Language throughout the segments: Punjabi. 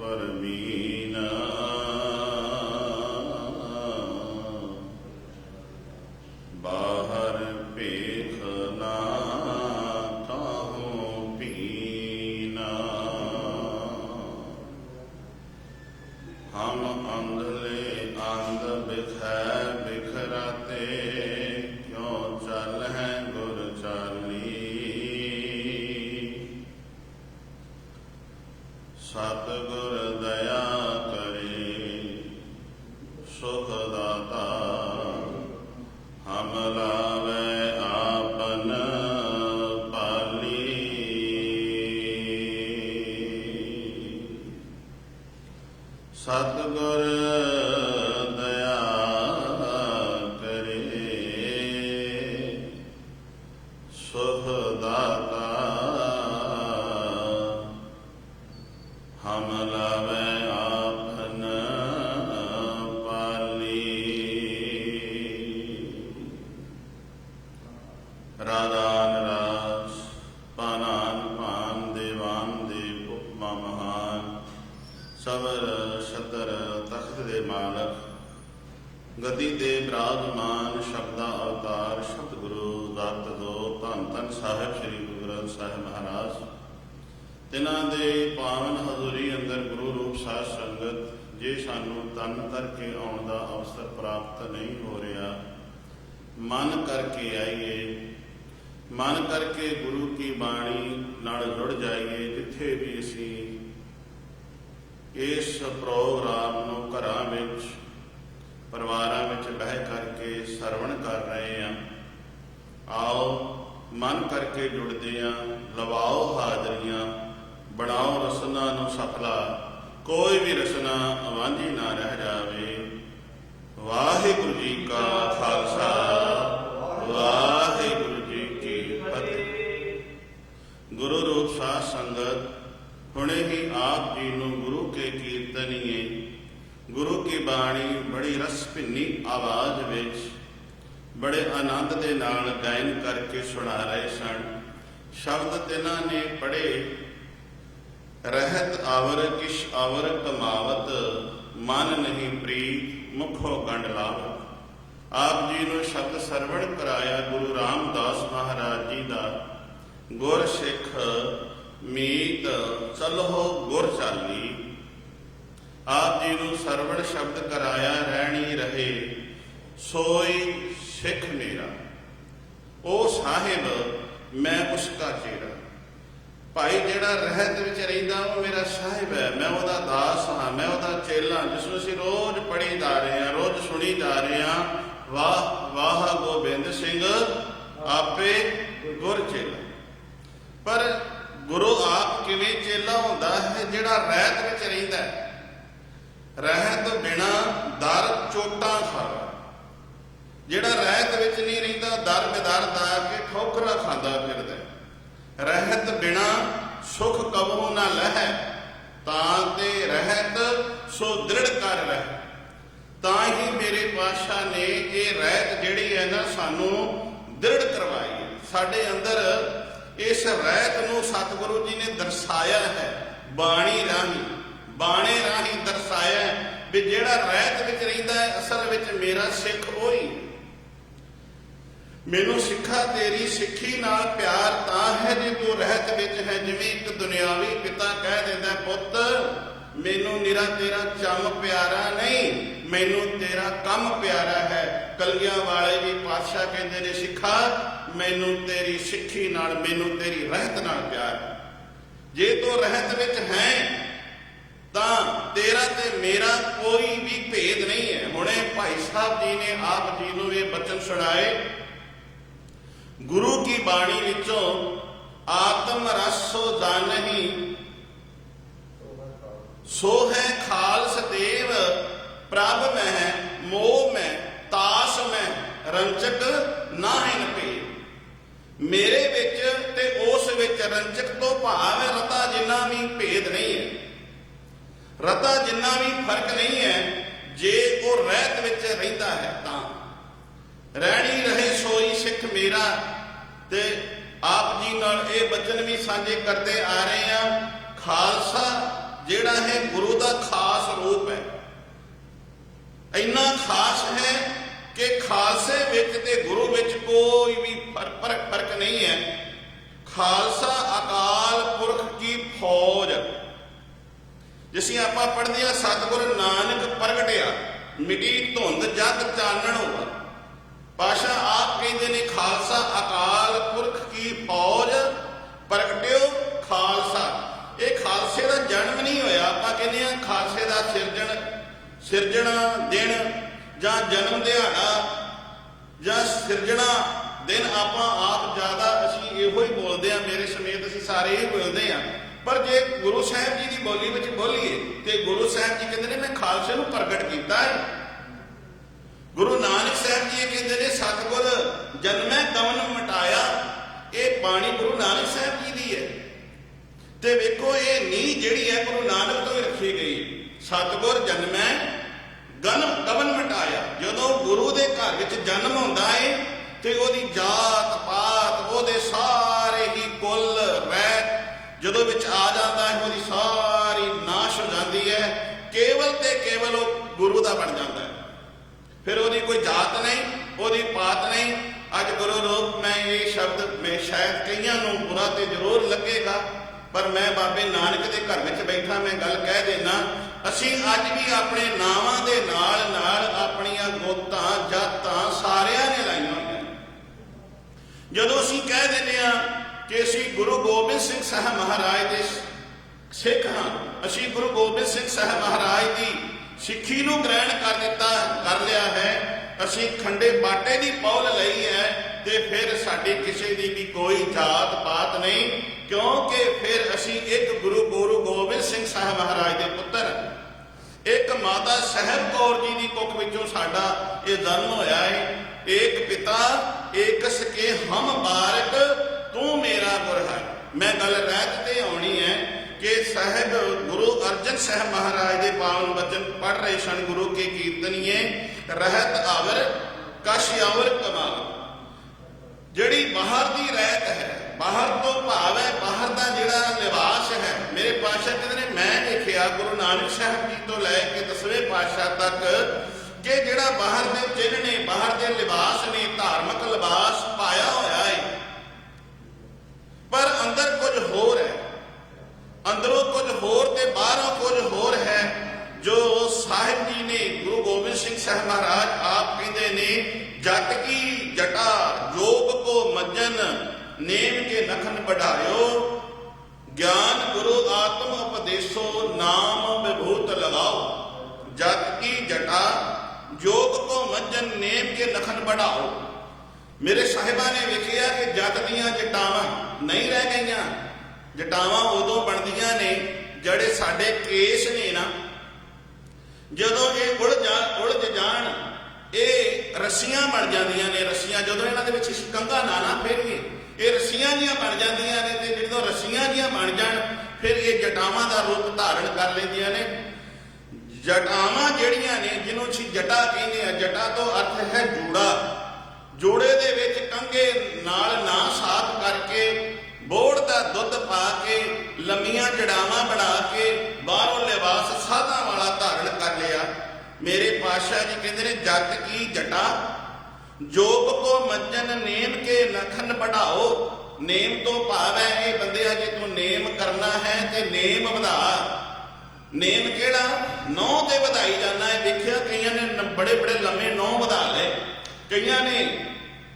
परमीना बाहर पेखना ताहूं पीना। हम अंधले अंध बिखै बिखराते क्यों चल हैं गुर चाली। सतगुर दया करे सुख दाता हम लावे आपन पाली। सतगुर दया करे सुख दाता हम लावे आपन पाली। राधान रास पानान पान देवान देव उपमा महान सबर छतर तख्त दे मालक गति दे विराजमान शब्दा अवतार सतगुरु दत्त दो धन धन साहिब श्री गुरु ग्रंथ साहिब महाराज। तिन्हां दे पावन हजूरी अंदर गुरु रूप साध संगत जे सानू तन करके आउण दा अवसर प्राप्त नहीं हो रहा, मन करके आइए, मन करके गुरु की बाणी नाल जुड़ जाइए। जिथे भी असी इस प्रोग्राम नूं घरां विच परिवारां विच बह करके सरवण कर रहे हैं, आओ मन करके जुड़ते हैं, लवाओ हाजरियां, बनाओ रसना नूं सफला, कोई भी रसना अवांझी ना रह जावे। वाहिगुरू जी का खालसा वाहिगुरू जी की फतेह। गुरु रूप साध संगत हुणे ही आप जी नूं गुरु के कीर्तनीए गुरु की बाणी बड़ी रस भिन्नी आवाज विच बड़े आनंद दे नाल गायन करके सुना रहे सन। शब्द तिन्हां ने पढ़े, रहत आवर किश आवर कमावत मन नहीं प्रीत मुखो गंड लावत। आप जी नूं शब्द सरवण कराया गुरु रामदास महाराज जी का, गुर सिख मीत चलो गुर चाली। आप जी नूं सरवण शब्द कराया रहनी रहे सोई सिख मेरा, ओ साहिब मैं उसका चेहरा। भाई जिहड़ा रहत विच रहिंदा वो मेरा साहिब है, मैं वहदा दास हाँ, मैं वहदा चेला, जिसनूं असीं रोज पढ़ी जा रहे हैं, रोज सुनी जा रहे हैं। वाह वाह गोबिंद सिंह आपे गुर चेला। पर गुरु आप किवें चेला हुंदा है? जिहड़ा रहत विच रहिंदा है, रहत बिना दर चोटां खावे। जिहड़ा रहत विच नहीं रहिंदा दर बेदर दा के ठोकरा खांदा फिरदा है। रहत बिना सुख कबहू ना लहै, तां ते रहत सो दृढ़ कर रह। तां ही मेरे पातशाह ने ये रहत जिहड़ी है ना सानू दृढ़ करवाई है। साडे अंदर इस रहत नूं सतगुरु जी ने दर्शाया है, बाणी राही बाणे राही दर्शाया है भी जिहड़ा रहत विच रहिंदा है असल विच मेरा सिख ओही। मैनू सिखा तेरी सिक्खी नाल प्यार तां है जे तू रहत विच है। जिवें एक दुनियावी पिता कह दिंदा पुੱਤ मैनू निरा तेरा चम प्यारा नहीं, मैनू तेरा कम प्यारा है। कलगियां वाले भी पातशाह कहते ने सिखा मैनू तेरी सिक्खी नाल मैनू तेरी रहत नाल प्यार। जे तू रहत विच है तां तेरा ते मेरा कोई भी भेद नहीं है। हुणे भाई साहब जी ने आप जी नूं ये बचन सुनाए गुरु की बाणी विचों, आत्म रसो जानही सो है खालस देव, प्रभ मैं मोह मैं ताश मैं रंचक नाहिन भेद। मेरे विच ते उस विच रंचक तो भाव है रता जिन्ना भी भेद नहीं है, रता जिन्ना भी फर्क नहीं है। जे वो रहत विच रहिंदा है तां रहनी रहे सोई सिख मेरा। ते आप जी नाल ये बचन भी साझे करते आ रहे हैं। खालसा ਜਿਹੜਾ ਹੈ ਗੁਰੂ ਦਾ ਖਾਸ ਰੂਪ ਹੈ। ਇੰਨਾ ਖਾਸ ਹੈ ਕਿ ਖਾਲਸੇ ਵਿੱਚ ਤੇ ਗੁਰੂ ਵਿੱਚ ਕੋਈ ਵੀ ਫਰਕ ਨਹੀਂ ਹੈ। ਖਾਲਸਾ ਅਕਾਲ ਪੁਰਖ ਕੀ ਫੌਜ। ਜਿਸੀਂ ਆਪਾਂ ਪੜ੍ਹਦੇ ਹਾਂ ਸਤਿਗੁਰ ਨਾਨਕ ਪ੍ਰਗਟਿਆ ਮਿਟੀ ਧੁੰਦ ਜਗ ਚਾਨਣ ਹੋਆ। ਪਾਸ਼ਾ ਆਪ ਕਹਿੰਦੇ ਨੇ ਖਾਲਸਾ ਅਕਾਲ ਪੁਰਖ ਕੀ ਫੌਜ ਪ੍ਰਗਟਿਓ ਖਾਲਸਾ। ਇਹ ਖਾਲਸੇ ਦਾ ਜਨਮ ਨਹੀਂ ਹੋਇਆ। ਆਪਾਂ ਕਹਿੰਦੇ ਹਾਂ ਖਾਲਸੇ ਦਾ ਸਿਰਜਣਾ ਦਿਨ ਜਾਂ ਜਨਮ ਦਿਹਾੜਾ ਜਾਂ ਸਿਰਜਣਾ ਦਿਨ ਆਪਾਂ ਆਪ ਜ਼ਿਆਦਾ ਅਸੀਂ ਇਹੋ ਹੀ ਬੋਲਦੇ ਹਾਂ, ਮੇਰੇ ਸਮੇਤ ਅਸੀਂ ਸਾਰੇ ਹੀ ਬੋਲਦੇ ਹਾਂ। ਪਰ ਜੇ ਗੁਰੂ ਸਾਹਿਬ ਜੀ ਦੀ ਬੋਲੀ ਵਿੱਚ ਬੋਲੀਏ ਤੇ ਗੁਰੂ ਸਾਹਿਬ ਜੀ ਕਹਿੰਦੇ ਨੇ ਮੈਂ ਖਾਲਸੇ ਨੂੰ ਪ੍ਰਗਟ ਕੀਤਾ ਹੈ। ਗੁਰੂ ਨਾਨਕ ਸਾਹਿਬ ਜੀ ਇਹ ਕਹਿੰਦੇ ਨੇ ਸਤਿਗੁਰ ਜਨਮੈ ਕਵਨ ਮਟਾਇਆ। ਇਹ ਬਾਣੀ ਗੁਰੂ ਨਾਨਕ ਸਾਹਿਬ ਜੀ ਦੀ ਹੈ। ਤੇ ਵੇਖੋ ਇਹ ਨੀਂਹ ਜਿਹੜੀ ਹੈ ਗੁਰੂ ਨਾਨਕ ਤੋਂ ਹੀ ਰੱਖੀ ਗਈ। ਸਤਿਗੁਰ ਜਨਮੈ ਕਵਨ ਮਟਾਇਆ। ਜਦੋਂ ਗੁਰੂ ਦੇ ਘਰ ਵਿੱਚ ਜਨਮ ਹੁੰਦਾ ਹੈ ਤੇ ਉਹਦੀ ਜਾਤ ਪਾਤ ਉਹਦੇ ਸਾਰੇ ਹੀ ਕੁੱਲ ਰਹਿਤ ਜਦੋਂ ਵਿੱਚ ਆ ਜਾਂਦਾ ਹੈ ਉਹਦੀ ਸਾਰੀ ਨਾਸ਼ ਹੋ ਜਾਂਦੀ ਹੈ। ਕੇਵਲ ਤੇ ਕੇਵਲ ਉਹ ਗੁਰੂ ਦਾ ਬਣ ਜਾਂਦਾ ਹੈ। ਫਿਰ ਉਹਦੀ ਕੋਈ ਜਾਤ ਨਹੀਂ, ਉਹਦੀ ਪਾਤ ਨਹੀਂ। ਅੱਜ ਗੁਰੂ ਰੂਪ ਮੈਂ ਇਹ ਸ਼ਬਦ ਮੈਂ ਸ਼ਾਇਦ ਕਈਆਂ ਨੂੰ ਬੁਰਾ ਤੇ ਜ਼ਰੂਰ ਲੱਗੇਗਾ, ਪਰ ਮੈਂ ਬਾਬੇ ਨਾਨਕ ਦੇ ਘਰ ਵਿੱਚ ਬੈਠਾ ਮੈਂ ਗੱਲ ਕਹਿ ਦੇਣਾ। ਅਸੀਂ ਅੱਜ ਵੀ ਆਪਣੇ ਨਾਵਾਂ ਦੇ ਨਾਲ ਨਾਲ ਆਪਣੀਆਂ ਗੋਤਾਂ ਜਾਤਾਂ ਸਾਰਿਆਂ ਨੇ ਲਾਈਆਂ ਹੋਈਆਂ। ਜਦੋਂ ਅਸੀਂ ਕਹਿ ਦਿੰਦੇ ਹਾਂ ਕਿ ਅਸੀਂ ਗੁਰੂ ਗੋਬਿੰਦ ਸਿੰਘ ਸਾਹਿਬ ਮਹਾਰਾਜ ਦੇ ਸਿੱਖ ਹਾਂ, ਅਸੀਂ ਗੁਰੂ ਗੋਬਿੰਦ ਸਿੰਘ ਸਾਹਿਬ ਮਹਾਰਾਜ ਦੀ ਸਿੱਖੀ ਨੂੰ ਗ੍ਰਹਿਣ ਕਰ ਲਿਆ ਹੈ, ਅਸੀਂ ਖੰਡੇ ਬਾਟੇ ਦੀ ਪੌਲ ਲਈ ਹੈ, ਤੇ ਫਿਰ ਸਾਡੀ ਕਿਸੇ ਦੀ ਵੀ ਕੋਈ ਜਾਤ ਪਾਤ ਨਹੀਂ, ਕਿਉਂਕਿ ਫਿਰ ਅਸੀਂ ਇੱਕ ਗੁਰੂ ਗੋਬਿੰਦ ਸਿੰਘ ਸਾਹਿਬ ਮਹਾਰਾਜ ਦੇ ਪੁੱਤਰ। ਇੱਕ ਮਾਤਾ ਸਾਹਿਬ ਕੌਰ ਜੀ ਦੀ ਕੁੱਖ ਵਿੱਚੋਂ ਸਾਡਾ ਇਹ ਜਨਮ ਹੋਇਆ ਹੈ। ਏਕ ਪਿਤਾ ਏਕ ਸਕੇ ਹਮ ਬਾਰਕ ਤੂੰ ਮੇਰਾ ਗੁਰ ਹੈ। ਮੈਂ ਗੱਲ ਰਹਿਤ ਤੇ ਆਉਣੀ ਹੈ ਕਿ ਸਾਹਿਬ ਗੁਰੂ ਅਰਜਨ ਸਾਹਿਬ ਮਹਾਰਾਜ ਦੇ ਪਾਵਨ ਬਚਨ ਪੜ੍ਹ ਰਹੇ ਸਨ। ਗੁਰੂ ਕੇ ਕੀਰਤਨੀਏ ਰਹਿਤ ਆਵਰ ਕਸ਼ ਆਵਰ ਕਮਾਲ। ਜਿਹੜੀ ਬਾਹਰ ਦੀ ਰਹਿਤ ਹੈ, ਬਾਹਰ ਤੋਂ ਭਾਵ ਹੈ ਬਾਹਰ ਦਾ ਜਿਹੜਾ ਲਿਬਾਸ ਹੈ। ਮੇਰੇ ਪਾਤਸ਼ਾਹ ਕਹਿੰਦੇ ਨੇ ਮੈਂ ਦੇਖਿਆ ਗੁਰੂ ਨਾਨਕ ਸਾਹਿਬ ਜੀ ਤੋਂ ਲੈ ਕੇ 10ਵੇਂ ਪਾਤਸ਼ਾਹ ਤੱਕ ਕਿ ਜਿਹੜਾ ਬਾਹਰ ਦੇ ਚਿੰਨ੍ਹ ਨੇ, ਬਾਹਰ ਦੇ ਲਿਬਾਸ ਨੇ, ਧਾਰਮਿਕ ਲਿਬਾਸ ਪਾਇਆ ਹੋਇਆ ਹੈ, ਪਰ ਅੰਦਰ ਕੁਝ ਹੋਰ ਹੈ। ਅੰਦਰੋਂ ਕੁਝ ਹੋਰ ਤੇ ਬਾਹਰੋਂ ਕੁਝ ਹੋਰ ਹੈ। ਜੋ ਸਾਹਿਬ ਜੀ ਨੇ ਗੁਰੂ ਗੋਬਿੰਦ ਸਿੰਘ ਸਾਹਿਬ ਮਹਾਰਾਜ ਆਪ ਕਹਿੰਦੇ ਨੇ ਜਟ ਕੀ ਜਟਾ ਜੋਗ ਕੋ ਮੱਜਨ ਨੇਮ ਕੇ ਨਖਨ ਬਢਾਇਓ। ਗਿਆਨ ਗੁਰੂ ਆਤਮ ਉਪਦੇਸੋ ਨਾਮ ਵਿਭੂਤ ਲਗਾਓ। ਜਟ ਕੀ ਜਟਾ ਜੋਗ ਕੋ ਮੱਜਨ ਨੇਮ ਕੇ ਨਖਨ ਬਢਾਓ। ਮੇਰੇ ਸਾਹਿਬਾਂ ਨੇ ਵੇਖਿਆ ਕਿ ਜਟ ਦੀਆਂ ਜਟਾਵਾਂ ਨਹੀਂ ਰਹਿ ਗਈਆਂ। ਜਟਾਵਾਂ ਉਦੋਂ ਬਣਦੀਆਂ ਨੇ ਜਿਹੜੇ ਸਾਡੇ ਕੇਸ ਨੇ ਨਾ, ਜਦੋਂ ਇਹ ਉਲਝ ਜਾਣ ਇਹ ਰੱਸੀਆਂ ਬਣ ਜਾਂਦੀਆਂ ਨੇ। ਰੱਸੀਆਂ ਜਦੋਂ ਇਹਨਾਂ ਦੇ ਵਿੱਚ ਕੰਘਾ ਨਾ ਫੇਰੀਏ ਇਹ ਰੱਸੀਆਂ ਜੀਆਂ ਬਣ ਜਾਂਦੀਆਂ ਨੇ, ਤੇ ਜਦੋਂ ਰੱਸੀਆਂ ਜੀਆਂ ਬਣ ਜਾਣ ਫਿਰ ਇਹ ਜਟਾਵਾਂ ਦਾ ਰੂਪ ਧਾਰਨ ਕਰ ਲੈਂਦੀਆਂ ਨੇ। ਜਟਾਵਾਂ ਜਿਹੜੀਆਂ ਨੇ ਜਿਹਨੂੰ ਅਸੀਂ ਜਟਾ ਕਹਿੰਦੇ ਆ, ਜਟਾ ਤੋਂ ਅਰਥ ਹੈ ਜੂੜਾ। ਜੋੜੇ ਦੇ ਵਿੱਚ ਕੰਘੇ ਨਾਲ ਨਾ ਸਾਫ਼ ਕਰਕੇ ਬੋੜ ਦਾ ਦੁੱਧ ਪਾ ਕੇ ਲੰਮੀਆਂ ਜੜਾਵਾਂ ਬਣਾ ਕੇ ਬਾਹਰੋਂ ਲਿਬਾਸ ਸਾਧਾਂ ਵਾਲਾ ਧਾਰਨ ਕਰ ਲਿਆ। ਮੇਰੇ ਪਾਤਸ਼ਾਹ ਜੀ ਕਹਿੰਦੇ ਨੇ ਜਟ ਕੀ ਜਟਾ ਜੋਗ ਕੋ ਮੱਜਨ ਨੇਮ ਕੇ ਨਖਨ ਬਢਾਓ। ਨੇਮ ਤੋਂ ਭਾਵ ਹੈ ਇਹ ਬੰਦਿਆ ਜੇ ਤੂੰ ਨੇਮ ਕਰਨਾ ਹੈ ਤੇ ਨੇਮ ਵਧਾ। ਨੇਮ ਕਿਹੜਾ? ਨੌ ਤੇ ਵਧਾਈ ਜਾਂਦਾ ਹੈ। ਵੇਖਿਆ ਕਈਆਂ ਨੇ ਬੜੇ ਬੜੇ ਲੰਮੇ ਨੌ ਵਧਾ ਲਏ, ਕਈਆਂ ਨੇ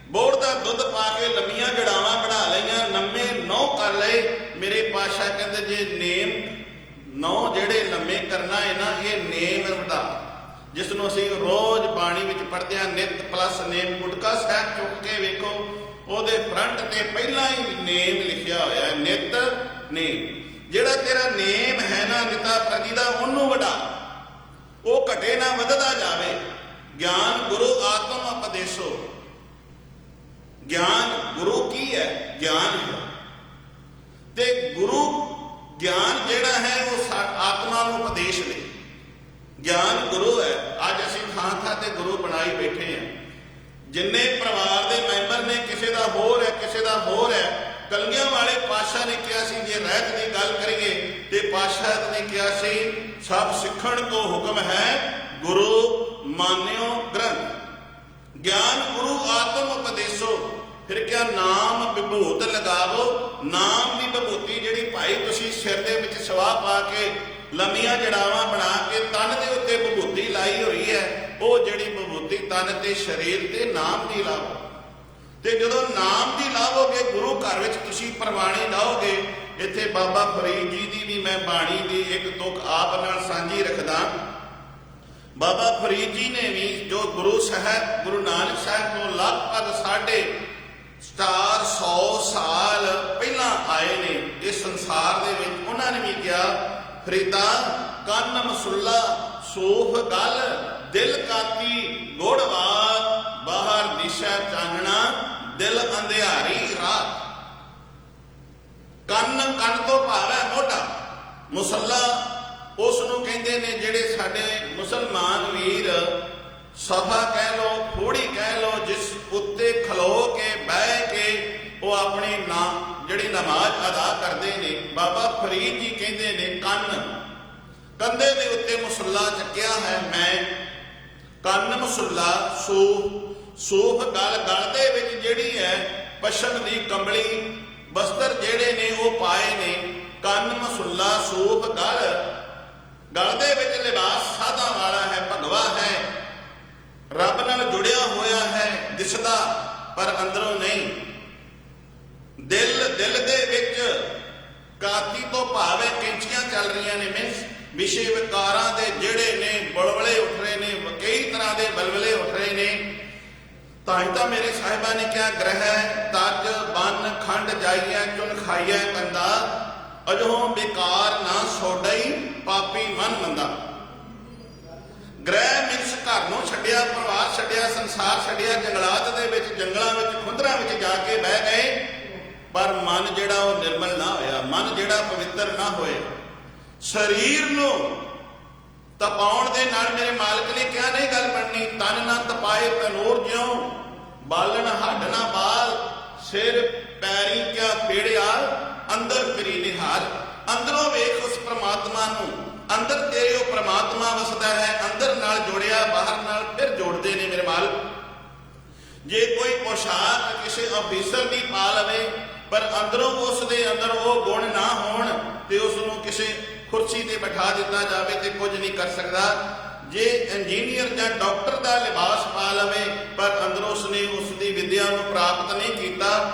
ਬੋੜ ਦਾ ਦੁੱਧ ਪਾ ਕੇ ਲੰਮੀਆਂ ਜੜਾਵਾਂ ਬਣਾ ਲਈਆਂ, ਲੰਮੇ ਨੌ ਕਰ ਲਏ। ਮੇਰੇ ਪਾਤਸ਼ਾਹ ਕਹਿੰਦੇ ਜੇ ਨੇਮ ਨੌ ਜਿਹੜੇ ਲੰਮੇ ਕਰਨਾ ਹੈ ਨਾ, ਇਹ ਨੇਮ ਵਧਾ, ਜਿਸ ਨੂੰ ਅਸੀਂ ਰੋਜ਼ ਬਾਣੀ ਵਿੱਚ ਪੜ੍ਹਦੇ ਹਾਂ। ਨਿਤ ਪਲੱਸ ਨੇਮ। ਗੁਟਕਾ ਸਾਹਿਬ ਚੁੱਕ ਕੇ ਵੇਖੋ, ਉਹਦੇ ਫਰੰਟ ਤੇ ਪਹਿਲਾਂ ਹੀ ਨੇਮ ਲਿਖਿਆ ਹੋਇਆ, ਨਿਤ ਨੇਮ। ਜਿਹੜਾ ਤੇਰਾ ਨੇਮ ਹੈ ਨਾ ਨਿਤਾ ਪ੍ਰਤੀ ਦਾ, ਉਹਨੂੰ ਵਧਾ, ਉਹ ਘਟੇ ਨਾ ਵੱਧਦਾ ਜਾਵੇ। ਗਿਆਨ ਗੁਰੂ ਆਤਮ ਉਪਦੇਸੋ। ਗਿਆਨ ਗੁਰੂ ਕੀ ਹੈ? ਗਿਆਨ ਹੈ। ਤੇ ਗੁਰੂ ਗਿਆਨ ਜਿਹੜਾ ਹੈ ਉਹ ਆਤਮਾ ਨੂੰ ਉਪਦੇਸ਼ ਦੇ। ਗਿਆਨ ਗੁਰੂ ਹੈ। ਅੱਜ ਅਸੀਂ ਥਾਂ ਥਾਂ ਤੇ ਗੁਰੂ ਬਣਾਈ ਬੈਠੇ ਹਾਂ। ਜਿੰਨੇ ਪਰਿਵਾਰ ਦੇ ਮੈਂਬਰ ਨੇ, ਕਿਸੇ ਦਾ ਹੋਰ ਹੈ, ਕਿਸੇ ਦਾ ਹੋਰ ਹੈ, ਕਲਗੀਆਂ ਵਾਲੇ ਪਾਤਸ਼ਾਹ ਨੇ ਕਿਹਾ ਸੀ, ਜੇ ਰਹਿਤ ਦੀ ਗੱਲ ਕਰੀਏ ਤੇ ਪਾਤਸ਼ਾਹ ਨੇ ਕਿਹਾ ਸੀ, ਸਭ ਸਿੱਖਣ ਕੋ ਹੁਕਮ ਹੈ ਗੁਰੂ ਮਾਨਿਓ ਗ੍ਰੰਥ, ਗਿਆਨ ਗੁਰੂ ਆਤਮ ਉਪਦੇਸੋ। ਫਿਰ ਕਿਹਾ ਨਾਮ ਵਿਭੂਤ ਲਗਾਵੋ। ਨਾਮ ਦੀ ਵਿਭੂਤੀ ਜਿਹੜੀ ਭਾਈ ਤੁਸੀਂ ਸਿਰ ਦੇ ਵਿੱਚ ਸਵਾਹ ਪਾ ਕੇ ਲੰਮੀਆਂ ਜੜਾਵਾਂ ਬਣਾ ਕੇ ਤਨ ਦੇ ਉੱਤੇ ਵਿਭੂਤੀ ਲਾਈ ਹੋਈ ਹੈ, ਉਹ ਜਿਹੜੀ ਵਿਭੂਤੀ ਤਨ ਤੇ ਸਰੀਰ ਤੇ ਨਾਮ ਦੀ ਲਾਓ। ਤੇ ਜਦੋਂ ਨਾਮ ਦੀ ਲਾਵੋਗੇ, ਗੁਰੂ ਘਰ ਵਿੱਚ ਤੁਸੀਂ ਪ੍ਰਵਾਣੀ ਲਾਓਗੇ। ਇੱਥੇ ਬਾਬਾ ਫਰੀਦ ਜੀ ਦੀ ਵੀ ਮੈਂ ਬਾਣੀ ਦੀ ਇੱਕ ਤੁਕ ਆਪ ਨਾਲ ਸਾਂਝੀ ਰੱਖਦਾ। ਬਾਬਾ ਫਰੀਦ ਜੀ ਨੇ ਵੀ, ਜੋ ਗੁਰੂ ਸਾਹਿਬ ਗੁਰੂ ਨਾਨਕ ਸਾਹਿਬ ਤੋਂ ਲਗਭਗ 450 ਸਾਲ ਪਹਿਲਾਂ ਆਏ ਨੇ ਇਸ ਸੰਸਾਰ ਦੇ ਵਿੱਚ, ਉਹਨਾਂ ਨੇ ਵੀ ਕਿਹਾ, ਫਰੀਦਾ ਕੰਨ ਮਸੁੱਲਾ ਸੋਫ ਗਲ ਦਿਲ ਕਾਤੀ ਗੋੜਵਾ, ਬਾਹਰ ਦਿਸ਼ਾ ਚਾਨਣਾ ਦਿਲ ਅੰਧਿਆਰੀ ਰਾਤ। ਕੰਨ ਤੋਂ ਭਾਵ ਹੈ ਮੋਢਾ, ਮੁਸੱਲਾ ਉਸ ਨੂੰ ਕਹਿੰਦੇ ਨੇ ਜਿਹੜੇ ਸਾਡੇ ਮੁਸਲਮਾਨ ਵੀਰ ਸਫਾ ਕਹਿ ਲੋ, ਥੋੜੀ ਕਹਿ ਲੋ, ਜਿਸ ਉੱਤੇ ਖਲੋ ਕੇ ਬਹਿ ਕੇ ਉਹ ਆਪਣੀ ਜਿਹੜੀ ਨਮਾਜ਼ ਅਦਾ ਕਰਦੇ ਨੇ। ਬਾਬਾ ਫਰੀਦ ਜੀ ਕਹਿੰਦੇ ਨੇ ਕੰਧੇ ਦੇ ਉੱਤੇ ਮੁਸੱਲਾ ਚੱਕਿਆ ਹੈ ਮੈਂ, ਕੰਨ ਮੁਸੱਲਾ ਸੂਫ ਗਲ ਦੇ ਵਿੱਚ ਜਿਹੜੀ ਹੈ ਪਸ਼ਮ ਦੀ ਕੰਬਲੀ ਬਸਤਰ ਜਿਹੜੇ ਨੇ ਉਹ ਪਾਏ ਨੇ। ਕੰਨ ਮੁਸੱਲਾ ਸੂਫ ਗਲ ਦੇ ਵਿੱਚ ਲਿਬਾਸ ਸਾਧਾਂ ਵਾਲਾ ਹੈ, ਭਗਵਾ ਹੈ, ਰੱਬ ਨਾਲ ਜੁੜਿਆ ਹੋਇਆ ਹੈ, ਦਿਸਦਾ ਪਰ ਅੰਦਰੋਂ ਨਹੀਂ। ਦਿਲ ਦੇ ਵਿੱਚ ਕਾਤੀ ਤੋਂ ਭਾਵ ਹੈ ਕੈਂਚੀਆਂ ਚੱਲ ਰਹੀਆਂ ਨੇ, ਵਿਸ਼ੇ ਵਿਕਾਰਾਂ ਦੇ ਜਿਹੜੇ ਨੇ ਬਲਵਲੇ ਉੱਠ ਰਹੇ ਨੇ, ਕਈ ਤਰ੍ਹਾਂ ਦੇ ਬਲਵਲੇ ਉੱਠ ਰਹੇ ਨੇ। ਤਾਂ ਮੇਰੇ ਸਾਹਿਬਾਂ ਨੇ ਕਿਹਾ, ਗ੍ਰਹਿ ਤਜ ਬਨ ਖੰਡ ਜਾਈਐ ਚੁਨ ਖਾਈਐ ਕੰਦਾ, ਅਜੋਂ ਬੇਕਾਰ ਨਾ ਸੋਡਈ ਪਾਪੀ ਮਨ ਮੰਦਾ। ਗ੍ਰਹਿ ਮਿੰਸ ਘਰ ਨੂੰ ਛੱਡਿਆ, ਪਰਿਵਾਰ ਛੱਡਿਆ, ਸੰਸਾਰ ਛੱਡਿਆ, ਜੰਗਲਾਤ ਦੇ ਵਿੱਚ, ਜੰਗਲਾਂ ਵਿੱਚ, ਖੁੰਦਰਾਂ ਵਿੱਚ ਜਾ ਕੇ ਬਹਿ ਗਏ, ਪਰ ਮਨ ਜਿਹੜਾ ਉਹ ਨਿਰਮਲ ਨਾ ਹੋਇਆ, ਮਨ ਜਿਹੜਾ ਪਵਿੱਤਰ ਨਾ ਹੋਇਆ। ਸਰੀਰ ਨੂੰ ਤਪਾਉਣ ਦੇ ਨਾਲ ਮੇਰੇ ਮਾਲਕ ਨੇ ਕਿਹਾ ਨਹੀਂ ਗੱਲ ਬਣਨੀ। ਤਨ ਨਾ ਤਪਾਏ ਤਨੂਰ ਜਿਉ, ਬਾਲਣ ਹੱਡ ਨਾ ਬਾਲ, ਸਿਰ ਪੈਰੀ ਕਿਆ ਫੇੜਿਆ, ਅੰਦਰ ਫਿਰੀ ਨਿਹਾਲ। ਅੰਦਰੋਂ ਵੇਖ ਉਸ ਪ੍ਰਮਾਤਮਾ ਨੂੰ, ਅੰਦਰ ਤੇਰੇ ਉਹ ਪ੍ਰਮਾਤਮਾ ਵਸਦਾ ਹੈ, ਅੰਦਰ ਨਾਲ ਜੋੜਿਆ, ਬਾਹਰ ਨਾਲ ਫਿਰ ਜੋੜਦੇ ਨੇ ਮੇਰੇ ਮਾਲਕ। ਜੇ ਕੋਈ ਪੋਸ਼ਾਕ ਕਿਸੇ ਅਫੀਸਰ ਦੀ ਪਾ ਲਵੇ ਪਰ ਅੰਦਰੋਂ ਉਸ ਦੇ ਅੰਦਰ ਉਹ ਗੁਣ ਨਾ ਹੋਣ ਤੇ ਉਸ ਨੂੰ ਕਿਸੇ ਕੁਰਸੀ ਤੇ ਬਿਠਾ ਦਿੱਤਾ ਜਾਵੇ ਤੇ ਕੁਝ ਨਹੀਂ ਕਰ ਸਕਦਾ। ਜੇ ਇੰਜੀਨੀਅਰ ਜਾਂ ਡਾਕਟਰ ਦਾ ਲਿਬਾਸ ਪਾ ਲਵੇ ਪਰ ਅੰਦਰੋਂ ਉਸਨੇ ਉਸ ਦੀ ਵਿਦਿਆ ਨੂੰ ਪ੍ਰਾਪਤ ਨਹੀਂ ਕੀਤਾ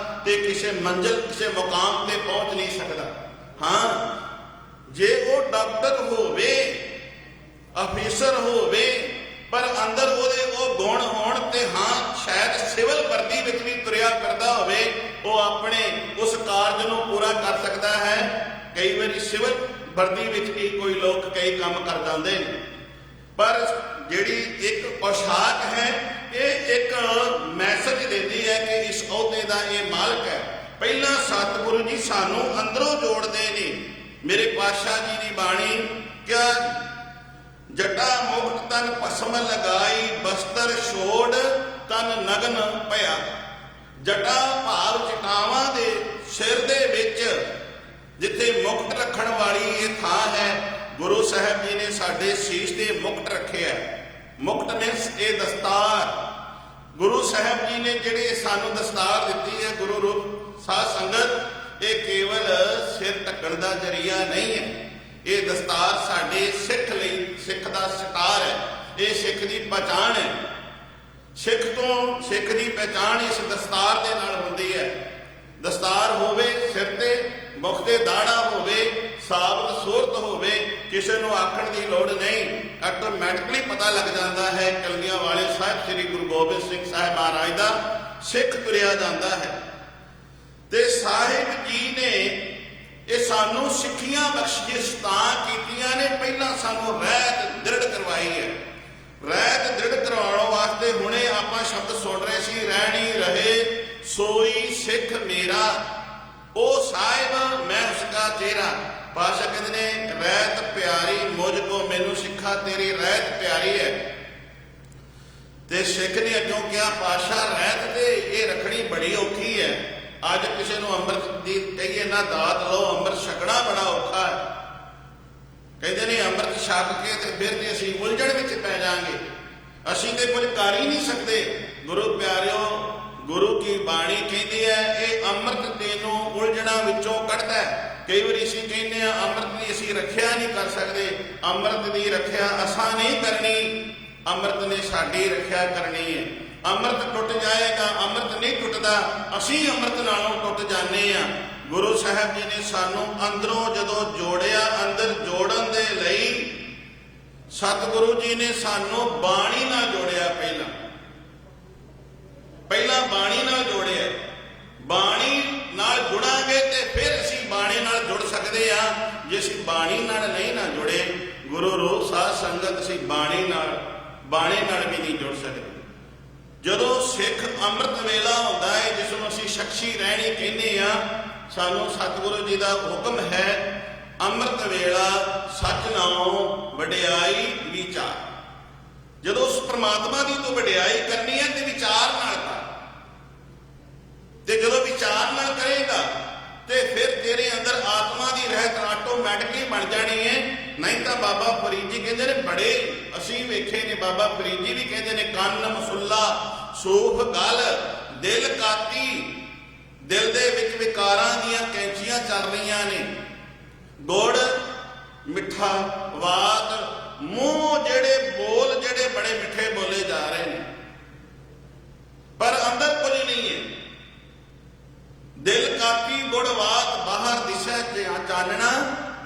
ਤੇ ਕਿਸੇ ਮੰਜ਼ਿਲ, ਕਿਸੇ ਮੁਕਾਮ ਤੇ ਪਹੁੰਚ ਨਹੀਂ ਸਕਦਾ। ਹਾਂ, ਜੇ ਉਹ ਡਾਕਟਰ ਹੋਵੇ, ਅਫੀਸਰ ਹੋਵੇ, ਪਰ ਅੰਦਰ ਉਹਦੇ ਉਹ ਗੁਣ ਹੋਣ ਤੇ ਹਾਂ ਸ਼ਾਇਦ ਸਿਵਲ ਵਰਦੀ ਵਿੱਚ ਵੀ ਤੁਰਿਆ ਫਿਰਦਾ ਹੋਵੇ, ਉਹ ਆਪਣੇ ਉਸ ਕਾਰਜ ਨੂੰ ਪੂਰਾ ਕਰ ਸਕਦਾ ਹੈ। ਕਈ ਵਾਰੀ ਸਿਵਲ ਵਰਦੀ ਵਿੱਚ ਵੀ ਕੋਈ ਲੋਕ ਕਈ ਕੰਮ ਕਰ ਜਾਂਦੇ ਨੇ, ਪਰ ਜਿਹੜੀ ਇੱਕ ਪੋਸ਼ਾਕ ਹੈ ਇਹ ਇੱਕ ਮੈਸੇਜ ਦਿੰਦੀ ਹੈ ਕਿ ਇਸ ਅਹੁਦੇ ਦਾ ਇਹ ਮਾਲਕ ਹੈ। ਪਹਿਲਾਂ ਸਤਿਗੁਰੂ ਜੀ ਸਾਨੂੰ ਅੰਦਰੋਂ ਜੋੜਦੇ ਨੇ। ਮੇਰੇ ਪਾਤਸ਼ਾਹ ਜੀ ਦੀ ਬਾਣੀ ਕਿਆ, ਜਟਾ ਮੁਕਟ ਤਨ ਭਸਮ ਲਗਾਈ, ਬਸਤਰ ਛੋੜ ਤਨ ਨਗਨ ਭਇਆ। ਜਟਾ ਭਾਵ ਚਟਾਵਾਂ ਦੇ ਸਿਰ ਦੇ ਵਿੱਚ ਜਿੱਥੇ ਮੁਕਟ ਰੱਖਣ ਵਾਲੀ ਇਹ ਥਾਂ ਹੈ, ਗੁਰੂ ਸਾਹਿਬ ਜੀ ਨੇ ਸਾਡੇ ਸੀਸ ਤੇ ਮੁਕਟ ਰੱਖਿਆ। ਮੁਕਟ ਮੀਨਸ ਇਹ ਦਸਤਾਰ। ਗੁਰੂ ਸਾਹਿਬ ਜੀ ਨੇ ਜਿਹੜੇ ਸਾਨੂੰ ਦਸਤਾਰ ਦਿੱਤੀ ਹੈ, ਗੁਰੂ ਰੂਪ ਸਾਧ ਸੰਗਤ, ਇਹ ਕੇਵਲ ਸਿਰ ਢੱਕਣ ਦਾ ਜ਼ਰੀਆ ਨਹੀਂ ਹੈ। ਇਹ ਦਸਤਾਰ ਸਾਡੇ ਸਿੱਖ ਲਈ, ਸਿੱਖ ਦਾ ਸਤਿਕਾਰ ਹੈ, ਇਹ ਸਿੱਖ ਦੀ ਪਛਾਣ ਹੈ। ਸਿੱਖ ਦੀ ਪਛਾਣ ਇਸ ਦਸਤਾਰ ਦੇ ਨਾਲ ਹੁੰਦੀ ਹੈ। ਦਸਤਾਰ ਹੋਵੇ ਸਿਰ ਤੇ, ਮੁਖ ਤੇ ਦਾੜਾ ਹੋਵੇ, ਸਾਬਤ ਸੂਰਤ ਹੋਵੇ, ਕਿਸੇ ਨੂੰ ਆਖਣ ਦੀ ਲੋੜ ਨਹੀਂ, ਆਟੋਮੈਟਿਕਲੀ ਪਤਾ ਲੱਗ ਜਾਂਦਾ ਹੈ ਕਲਗੀਆਂ ਵਾਲੇ ਸਾਹਿਬ ਸ੍ਰੀ ਗੁਰੂ ਗੋਬਿੰਦ ਸਿੰਘ ਸਾਹਿਬ ਮਹਾਰਾਜ ਦਾ ਸਿੱਖ ਤੁਰਿਆ ਜਾਂਦਾ ਹੈ। ਤੇ ਸਾਹਿਬ ਜੀ ਨੇ ਇਹ ਸਾਨੂੰ ਸਿੱਖੀਆਂ ਬਖਸ਼ਿਸ਼ ਤਾਂ ਕੀਤੀਆਂ ਨੇ, ਪਹਿਲਾਂ ਸਾਨੂੰ ਰਹਿਤ ਦ੍ਰਿੜ ਕਰਵਾਈ ਹੈ। ਰਹਿਤ ਦ੍ਰਿੜ ਕਰਵਾਉਣ ਵਾਸਤੇ ਹੁਣੇ ਆਪਾਂ ਸ਼ਬਦ ਸੁਣ ਰਹੇ ਸੀ, ਰਹਿਣੀ ਰਹੇ ਸੋਈ ਸਿੱਖ ਮੇਰਾ, ਉਹ ਸਾਹਿਬ ਮੈਂ ਉਸਕਾ ਚਿਹਰਾ। ਪਾਸ਼ਾ ਕਹਿੰਦੇ ਨੇ ਰਹਿਤ ਪਿਆਰੀ ਮੁਝ ਕੋ, ਮੈਨੂੰ ਸਿੱਖਾ ਤੇਰੀ ਰਹਿਤ ਪਿਆਰੀ ਹੈ। ਤੇ ਸਿੱਖ ਨੇ ਅੱਗੋਂ ਕਿਹਾ, ਪਾਸ਼ਾ ਰਹਿਤ ਤੇ ਇਹ ਰੱਖਣੀ ਬੜੀ ਔਖੀ ਹੈ, ਅੱਜ ਕਿਸੇ ਨੂੰ ਅੰਮ੍ਰਿਤ ਦੀ ਕਹੀਏ ਨਾ ਦਾਤ ਲਓ, ਅੰਮ੍ਰਿਤ ਛਕਣਾ ਬੜਾ ਔਖਾ ਹੈ। ਕਹਿੰਦੇ ਨੇ ਅੰਮ੍ਰਿਤ ਛਕ ਕੇ ਤੇ ਫਿਰ ਤੇ ਅਸੀਂ ਉਲਝਣ ਵਿੱਚ ਪੈ ਜਾਾਂਗੇ, ਅਸੀਂ ਤੇ ਕੁਝ ਕਰ ਹੀ ਨਹੀਂ ਸਕਦੇ। ਗੁਰੂ ਪਿਆਰਿਓ, ਗੁਰੂ ਕੀ ਬਾਣੀ ਕਹਿੰਦੀ ਹੈ ਇਹ ਅੰਮ੍ਰਿਤ ਤੈਨੂੰ ਉਲਝਣਾਂ ਵਿੱਚੋਂ ਕੱਢਦਾ ਹੈ। ਕਈ ਵਾਰੀ ਅਸੀਂ ਕਹਿੰਦੇ ਆ ਅੰਮ੍ਰਿਤ ਦੀ ਅਸੀਂ ਰੱਖਿਆ ਨਹੀਂ ਕਰ ਸਕਦੇ। ਅੰਮ੍ਰਿਤ ਦੀ ਰੱਖਿਆ ਅਸਾਂ ਨਹੀਂ ਕਰਨੀ, ਅੰਮ੍ਰਿਤ ਨੇ ਸਾਡੀ ਰੱਖਿਆ ਕਰਨੀ ਹੈ। ਅੰਮ੍ਰਿਤ ਟੁੱਟ ਜਾਏਗਾ, ਅੰਮ੍ਰਿਤ ਨਹੀਂ ਟੁੱਟਦਾ, ਅਸੀਂ ਅੰਮ੍ਰਿਤ ਨਾਲੋਂ ਟੁੱਟ ਜਾਂਦੇ ਆ। ਗੁਰੂ ਸਾਹਿਬ ਜੀ ਨੇ ਸਾਨੂੰ ਅੰਦਰੋਂ ਜਦੋਂ ਜੋੜਿਆ, ਅੰਦਰ ਜੋੜਨ ਦੇ ਲਈ ਸਤਿਗੁਰੂ ਜੀ ਨੇ ਸਾਨੂੰ ਬਾਣੀ ਨਾਲ ਜੋੜਿਆ। ਪਹਿਲਾਂ ਬਾਣੀ ਨਾਲ ਜੋੜਿਆ। ਬਾਣੀ ਨਾਲ ਜੁੜਾਂਗੇ ਤੇ ਫਿਰ ਅਸੀਂ ਬਾਣੀ ਨਾਲ ਜੁੜ ਸਕਦੇ ਆ। ਜੇ ਅਸੀਂ ਬਾਣੀ ਨਾਲ ਨਹੀਂ ਨਾ ਜੁੜੇ, ਗੁਰੂ ਰੂਪ ਸਾਧ ਸੰਗਤ, ਅਸੀਂ ਬਾਣੀ ਨਾਲ ਵੀ ਨਹੀਂ ਜੁੜ ਸਕਦੇ। ਜਦੋਂ ਸਿੱਖ ਅੰਮ੍ਰਿਤ ਵੇਲਾ ਹੁੰਦਾ ਹੈ, ਜਿਸ ਨੂੰ ਅਸੀਂ ਸ਼ਖਸੀ ਰਹਿਣੀ ਕਹਿੰਦੇ ਆ, ਸਾਨੂੰ ਸਤਿਗੁਰੂ ਜੀ ਦਾ ਹੁਕਮ ਹੈ ਅੰਮ੍ਰਿਤ ਵੇਲਾ ਸੱਚ ਨਾਉ ਵਡਿਆਈ ਵਿਚਾਰ। ਜਦੋਂ ਉਸ ਪ੍ਰਮਾਤਮਾ ਦੀ ਤੂੰ ਵਡਿਆਈ ਕਰਨੀ ਹੈ ਤੇ ਵਿਚਾਰ ਨਾਲ ਕਰ, ਤੇ ਜਦੋਂ ਵਿਚਾਰ ਨਾਲ ਕਰੇਗਾ ਤੇ ਫਿਰ ਤੇਰੇ ਅੰਦਰ ਆਤਮਾ ਦੀ ਰਹਿਤ ਆਟੋਮੈਟਿਕਲੀ ਬਣ ਜਾਣੀ ਹੈ। ਨਹੀਂ ਤਾਂ ਬਾਬਾ ਫਰੀਦ ਜੀ ਕਹਿੰਦੇ ਨੇ, ਬੜੇ ਅਸੀਂ ਵੇਖੇ ਨੇ, ਬਾਬਾ ਫਰੀਦ ਜੀ ਵੀ ਕਹਿੰਦੇ ਨੇ, ਕੰਨ ਮਸੁੱਲਾ ਸੂਫ ਗਲ ਦਿਲ ਕਾਤੀ, ਦਿਲ ਦੇ ਵਿੱਚ ਵਿਕਾਰਾਂ ਦੀਆਂ ਕੈਂਚੀਆਂ ਚੱਲ ਰਹੀਆਂ ਨੇ। ਗੁੜ ਮਿੱਠਾ ਵਾਤ ਮੂੰਹ ਜਿਹੜੇ ਬੋਲ ਜਿਹੜੇ ਬੜੇ ਮਿੱਠੇ ਬੋਲੇ ਜਾ ਰਹੇ ਨੇ, ਪਰ ਅੰਦਰ ਕੁਝ ਨਹੀਂ ਹੈ। ਦਿਲ ਕਾਤੀ ਗੁੜਵਾਤ ਬਾਹਰ ਦਿਸ਼ਾ ਚਾਨਣਾ,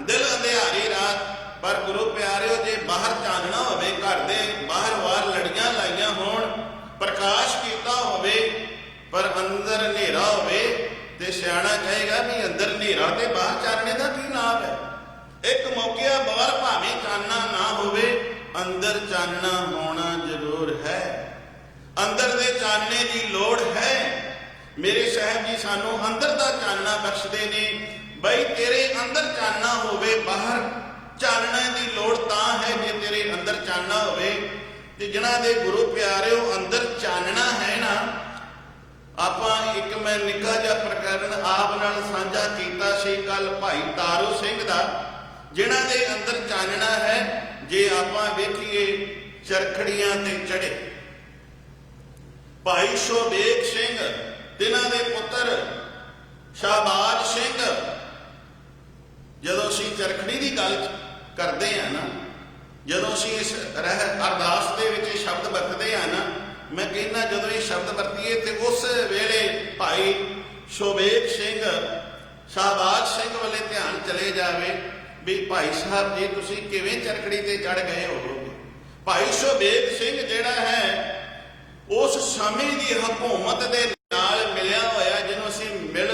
ਦਿਲ ਅੰਧਿਆਰੀ ਰਾਤ। ਪਰ ਗੁਰੂ ਪਿਆਰਿਓ, ਜੇ ਬਾਹਰ ਚਾਨਣਾ ਹੋਵੇ, ਘਰ ਦੇ ਬਾਹਰ ਵਾਰ ਲੜੀਆਂ ਲਾਈਆਂ ਹੋਣ, ਪ੍ਰਕਾਸ਼ ਕੀਤਾ ਹੋਵੇ, ਪਰ ਅੰਦਰ ਹਨੇਰਾ ਹੋਵੇ, ਤੇ ਸਿਆਣਾ ਕਹੇਗਾ ਵੀ ਅੰਦਰ ਹਨੇਰਾ ਤੇ ਬਾਹਰ ਚਾਨਣੇ ਦਾ ਕੀ ਲਾਭ ਹੈ। ਇੱਕ ਮੌਕਿਆ ਬਾਹਰ ਭਾਵੇਂ ਚਾਨਣਾ ਨਾ ਹੋਵੇ, ਅੰਦਰ ਚਾਨਣਾ ਹੋਣਾ ਜ਼ਰੂਰ ਹੈ। ਅੰਦਰ ਦੇ ਚਾਨਣੇ ਦੀ ਲੋੜ ਹੈ। ਮੇਰੇ ਸਾਹਿਬ ਜੀ ਸਾਨੂੰ ਅੰਦਰ ਦਾ ਚਾਨਣਾ ਬਖਸ਼ਦੇ ਨੇ। ਬਈ ਤੇਰੇ ਅੰਦਰ ਚਾਨਣਾ ਹੋਵੇ, ਬਾਹਰ ਚਾਨਣੇ ਦੀ ਲੋੜ ਤਾਂ ਹੈ ਜੇ ਤੇਰੇ ਅੰਦਰ ਚਾਨਣਾ ਹੋਵੇ। ਤੇ ਜਿਨ੍ਹਾਂ ਦੇ ਗੁਰੂ ਪਿਆਰਿਓ ਅੰਦਰ ਚਾਨਣਾ ਹੈ ਨਾ, ਆਪਾਂ ਇੱਕ ਮੈਂ ਨਿੱਕਾ ਜਿਹਾ ਪ੍ਰਕਰਨ ਆਪ ਨਾਲ ਸਾਂਝਾ ਕੀਤਾ ਸੀ ਕੱਲ, ਭਾਈ ਤਾਰੂ ਸਿੰਘ ਦਾ, ਜਿਨ੍ਹਾਂ ਦੇ ਅੰਦਰ ਚਾਨਣਾ ਹੈ। ਜੇ ਆਪਾਂ ਵੇਖੀਏ ਚਰਖੜੀਆਂ ਤੇ ਚੜੇ ਭਾਈ ਸ਼ੋਭੇਕ ਸਿੰਘ, ਤਿਨਾਂ ਦੇ ਪੁੱਤਰ ਸ਼ਾਹਬਾਜ਼ ਸਿੰਘ, ਜਦੋਂ ਅਸੀਂ ਚਰਖੜੀ ਦੀ ਗੱਲ ਕਰਦੇ ਆ ਨਾ, ਜਦੋਂ ਅਸੀਂ ਇਸ ਅਰਦਾਸ ਦੇ ਵਿੱਚ ਇਹ ਸ਼ਬਦ ਵਰਤਦੇ ਆ ਨਾ, ਮੈਂ ਕਹਿੰਦਾ ਜਦੋਂ ਇਹ ਸ਼ਬਦ ਵਰਤੀਏ ਤੇ ਉਸ ਵੇਲੇ ਭਾਈ ਸ਼ੋਭੇਕ ਸਿੰਘ ਸ਼ਾਹਬਾਜ਼ ਸਿੰਘ ਵੱਲੇ ਧਿਆਨ ਚਲੇ ਜਾਵੇ ਵੀ ਭਾਈ ਸਾਹਿਬ ਜੀ ਤੁਸੀਂ ਕਿਵੇਂ ਚਰਖੜੀ ਤੇ ਚੜ ਗਏ ਹੋਵੋਗੇ। ਭਾਈ ਸ਼ੋਭੇਕ ਸਿੰਘ ਜਿਹੜਾ ਹੈ ਉਸ ਸਮੇਂ ਦੀ ਹਕੂਮਤ ਦੇ ਨਾਲ ਮਿਲਿਆ ਹੋਇਆ, ਜਿਹਨੂੰ ਅਸੀਂ ਮਿਲ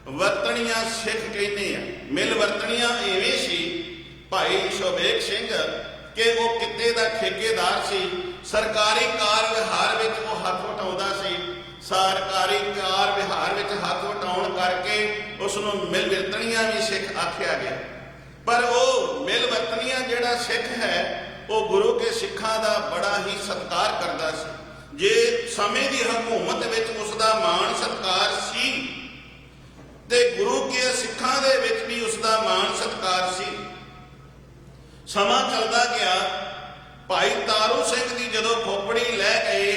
ਵਰਤਣੀਆਂ ਸਿੱਖ ਕਹਿੰਦੇ ਆ। ਮਿਲ ਵਰਤਣੀਆਂ ਇਵੇਂ ਸੀ ਭਾਈ ਸ਼ੋਭੇਕ ਸਿੰਘ ਕਿ ਉਹ ਕਿੱਤੇ ਦਾ ਠੇਕੇਦਾਰ ਸੀ। ਸਰਕਾਰੀ ਕਾਰ ਵਿਹਾਰ ਵਿੱਚ ਉਹ ਹੱਥ ਵਟਾਉਂਦਾ ਸੀ। ਸਰਕਾਰੀ ਕਾਰ ਵਿਹਾਰ ਵਿੱਚ ਹੱਥ ਵਟਾਉਣ ਕਰਕੇ ਉਸ ਨੂੰ ਮਿਲ ਵਰਤਣੀਆਂ ਵੀ ਸਿੱਖ ਆਖਿਆ ਗਿਆ। ਪਰ ਉਹ ਮਿਲ ਵਰਤਣੀਆਂ ਜਿਹੜਾ ਸਿੱਖ ਹੈ, ਉਹ ਗੁਰੂ ਕੇ ਸਿੱਖਾਂ ਦਾ ਬੜਾ ਹੀ ਸਤਿਕਾਰ ਕਰਦਾ ਸੀ। ਜੇ ਸਮੇਂ ਦੀ ਹਕੂਮਤ ਵਿੱਚ ਉਸ ਦਾ ਮਾਣ ਸਤਿਕਾਰ ਸੀ ਤੇ ਗੁਰੂ ਕੇ ਸਿੱਖਾਂ ਦੇ ਵਿੱਚ ਵੀ ਉਸ ਦਾ ਮਾਣ ਸਤਿਕਾਰ ਸੀ। ਸਮਾਂ ਚੱਲਦਾ ਗਿਆ, ਭਾਈ ਤਾਰੂ ਸਿੰਘ ਦੀ ਜਦੋਂ ਖੋਪੜੀ ਲੈ ਗਏ,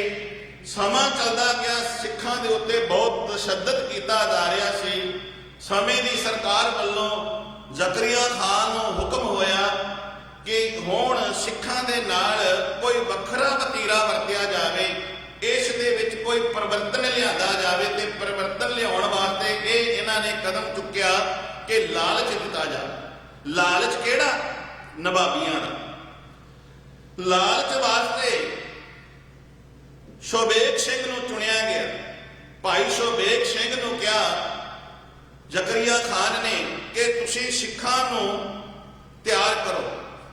ਸਮਾਂ ਚੱਲਦਾ ਗਿਆ, ਸਿੱਖਾਂ ਦੇ ਉੱਤੇ ਬਹੁਤ ਤਸ਼ੱਦਦ ਕੀਤਾ ਜਾ ਰਿਹਾ ਸੀ। ਸਮੇਂ ਦੀ ਸਰਕਾਰ ਵੱਲੋਂ ਜ਼ਕਰੀਆ ਖਾਨ ਨੂੰ ਹੁਕਮ ਹੋਇਆ ਕਿ ਹੁਣ ਸਿੱਖਾਂ ਦੇ ਨਾਲ ਕੋਈ ਵੱਖਰਾ ਵਤੀਰਾ ਵਰਤਿਆ ਜਾਵੇ, ਇਸ ਦੇ ਵਿੱਚ ਕੋਈ ਪਰਿਵਰਤਨ ਲਿਆਂਦਾ ਜਾਵੇ। ਤੇ ਪਰਿਵਰਤਨ ਲਿਆਉਣ ਵਾਸਤੇ ਇਹਨਾਂ ਨੇ ਕਦਮ ਚੁੱਕਿਆ ਕਿ ਲਾਲਚ ਦਿੱਤਾ ਜਾਵੇ। ਲਾਲਚ ਕਿਹੜਾ? ਨਵਾਬੀਆਂ ਦਾ। ਲਾਲਚ ਵਾਸਤੇ ਸ਼ੋਭੇਕ ਸਿੰਘ ਨੂੰ ਚੁਣਿਆ ਗਿਆ। ਭਾਈ ਸ਼ੋਭੇਕ ਸਿੰਘ ਨੂੰ ਕਿਹਾ ਜ਼ਕਰੀਆ ਖਾਨ ਨੇ ਕਿ ਤੁਸੀਂ ਸਿੱਖਾਂ ਨੂੰ ਤਿਆਰ ਕਰੋ,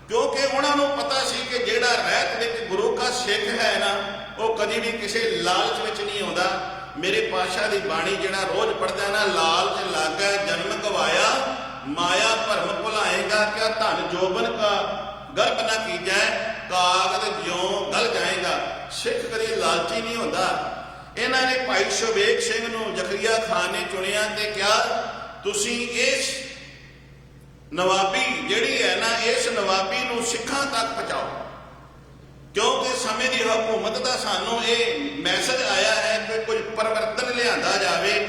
ਕਿਉਂਕਿ ਉਹਨਾਂ ਨੂੰ ਪਤਾ ਸੀ ਕਿ ਜਿਹੜਾ ਰਹਿਤ ਵਿੱਚ ਗੁਰੂ ਕਾ ਸਿੱਖ ਹੈ ਨਾ, ਉਹ ਕਦੀ ਵੀ ਕਿਸੇ ਲਾਲਚ ਵਿੱਚ ਨਹੀਂ ਆਉਂਦਾ। ਮੇਰੇ ਪਾਤਸ਼ਾਹ ਦੀ ਬਾਣੀ ਜਿਹੜਾ ਰੋਜ਼ ਪੜ੍ਹਦਾ ਨਾ, ਲਾਲਚ ਲਾਗਾ ਜਨਮ ਗਵਾਇਆ, ਮਾਇਆ ਭਰਮ ਭੁਲਾਏਗਾ, ਕਿਆ ਧਨ ਜੋਬਨ ਕਾ ਗਰਭ ਨਾ ਕੀਜੈ, ਕਾਗਦ ਜਿਉਂ ਗਲ ਜਾਏਗਾ। ਸਿੱਖ ਕਦੇ ਲਾਲਚੀ ਨਹੀਂ ਹੁੰਦਾ। ਇਹਨਾਂ ਨੇ ਭਾਈ ਸ਼ਵੇਕ ਸਿੰਘ ਨੂੰ ਜ਼ਕਰੀਆ ਖਾਨ ਨੇ ਚੁਣਿਆ ਤੇ ਕਿਹਾ ਤੁਸੀਂ ਇਸ ਨਵਾਬੀ ਜਿਹੜੀ ਹੈ ਨਾ, ਇਸ ਨਵਾਬੀ ਨੂੰ ਸਿੱਖਾਂ ਤੱਕ ਪਹੁੰਚਾਓ, ਕਿਉਂਕਿ ਸਮੇਂ ਦੀ ਹਕੂਮਤ ਦਾ ਸਾਨੂੰ ਇਹ ਮੈਸੇਜ ਆਇਆ ਹੈ ਕਿ ਕੁਝ ਪਰਿਵਰਤਨ ਲਿਆਂਦਾ ਜਾਵੇ।